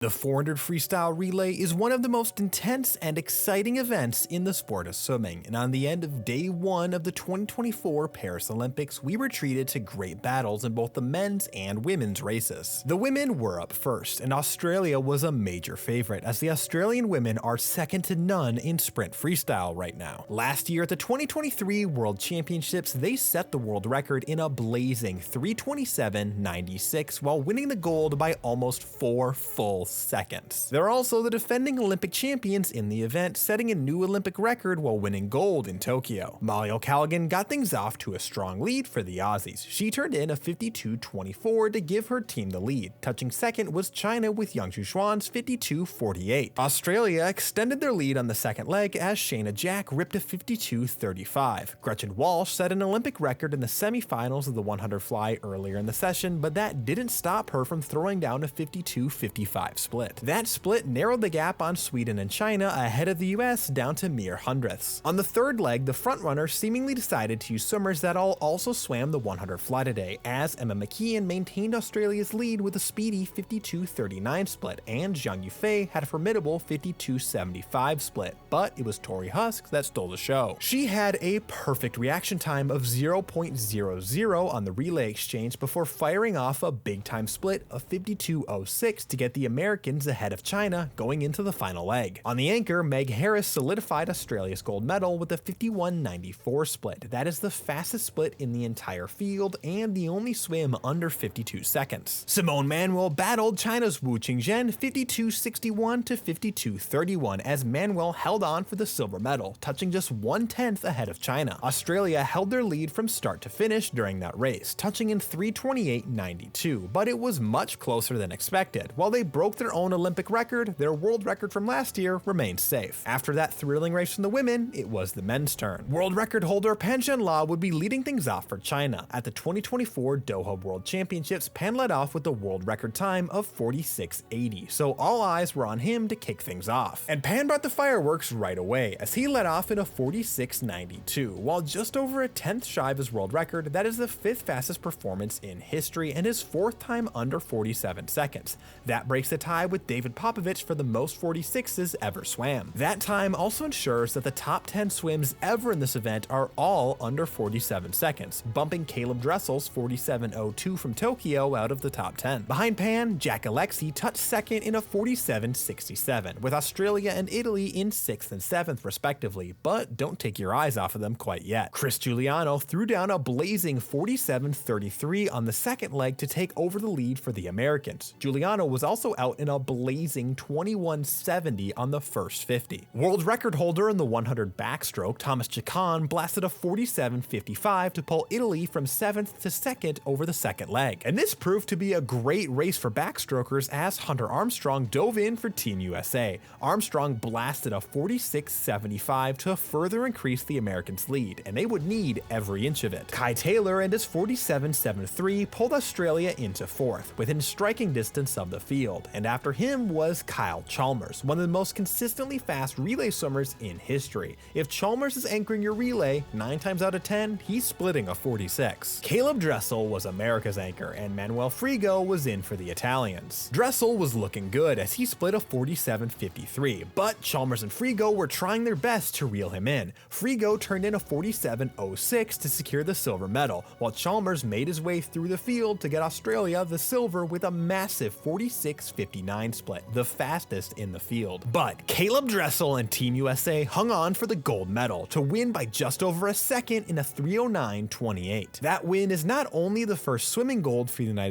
The 400 freestyle relay is one of the most intense and exciting events in the sport of swimming, and on the end of day one of the 2024 Paris Olympics, we were treated to great battles in both the men's and women's races. The women were up first, and Australia was a major favorite, as the Australian women are second to none in sprint freestyle right now. Last year at the 2023 World Championships, they set the world record in a blazing 3:27.96 while winning the gold by almost 4 full seconds. They're also the defending Olympic champions in the event, setting a new Olympic record while winning gold in Tokyo. Molly O'Callaghan got things off to a strong lead for the Aussies. She turned in a 52.24 to give her team the lead. Touching second was China with Yang Zhuxuan's 52.48. Australia extended their lead on the second leg as Shayna Jack ripped a 52.35. Gretchen Walsh set an Olympic record in the semifinals of the 100 fly earlier in the session, but that didn't stop her from throwing down a 52.55 split. That split narrowed the gap on Sweden and China ahead of the US down to mere hundredths. On the third leg, the frontrunner seemingly decided to use swimmers that all also swam the 100 fly today, as Emma McKeon maintained Australia's lead with a speedy 52.39 split, and Zhang Yufei had a formidable 52.75 split, but it was Tori Husk that stole the show. She had a perfect reaction time of 0.00 on the relay exchange before firing off a big time split of 52.06 to get the Americans ahead of China going into the final leg. On the anchor, Meg Harris solidified Australia's gold medal with a 51.94 split. That is the fastest split in the entire field and the only swim under 52 seconds. Simone Manuel battled China's Wu Qingzhen 52.61 to 52.31 as Manuel held on for the silver medal, touching just 1/10 ahead of China. Australia held their lead from start to finish during that race, touching in 3:28.92, but it was much closer than expected. While they broke their own Olympic record, their world record from last year remained safe. After that thrilling race from the women, it was the men's turn. World record holder Pan Zhenla would be leading things off for China. At the 2024 Doha World Championships, Pan led off with the world record time of 46.80, so all eyes were on him to kick things off. And Pan brought the fireworks right away, as he led off in a 46.92, while just over a 10th shy of his world record. That is the 5th fastest performance in history and his 4th time under 47 seconds. That breaks the tie with David Popovich for the most 46s ever swam. That time also ensures that the top 10 swims ever in this event are all under 47 seconds, bumping Caleb Dressel's 47.02 from Tokyo out of the top 10. Behind Pan, Jack Alexi touched second in a 47.67, with Australia and Italy in 6th and 7th respectively, but don't take your eyes off of them quite yet. Chris Giuliano threw down a blazing 47.33 on the second leg to take over the lead for the Americans. Giuliano was also out in a blazing 21.70 on the first 50. World record holder in the 100 backstroke, Thomas Chacon, blasted a 47.55 to pull Italy from 7th to 2nd over the second leg. And this proved to be a great race for backstrokers as Hunter Armstrong dove in for Team USA. Armstrong blasted a 46.75 to further increase the Americans' lead, and they would need every inch of it. Kai Taylor and his 47.73 pulled Australia into 4th, within striking distance of the field, and after him was Kyle Chalmers, one of the most consistently fast relay swimmers in history. If Chalmers is anchoring your relay, 9 times out of 10, he's splitting a 46. Caleb Dressel was America's anchor, and Manuel Frigo was in for the Italians. Dressel was looking good as he split a 47.53, but Chalmers and Frigo were trying their best to reel him in. Frigo turned in a 47.06 to secure the silver medal, while Chalmers made his way through the field to get Australia the silver with a massive 46.59 split, the fastest in the field. But Caleb Dressel and Team USA hung on for the gold medal to win by just over a second in a 3:09.28. That win is not only the first swimming gold for the United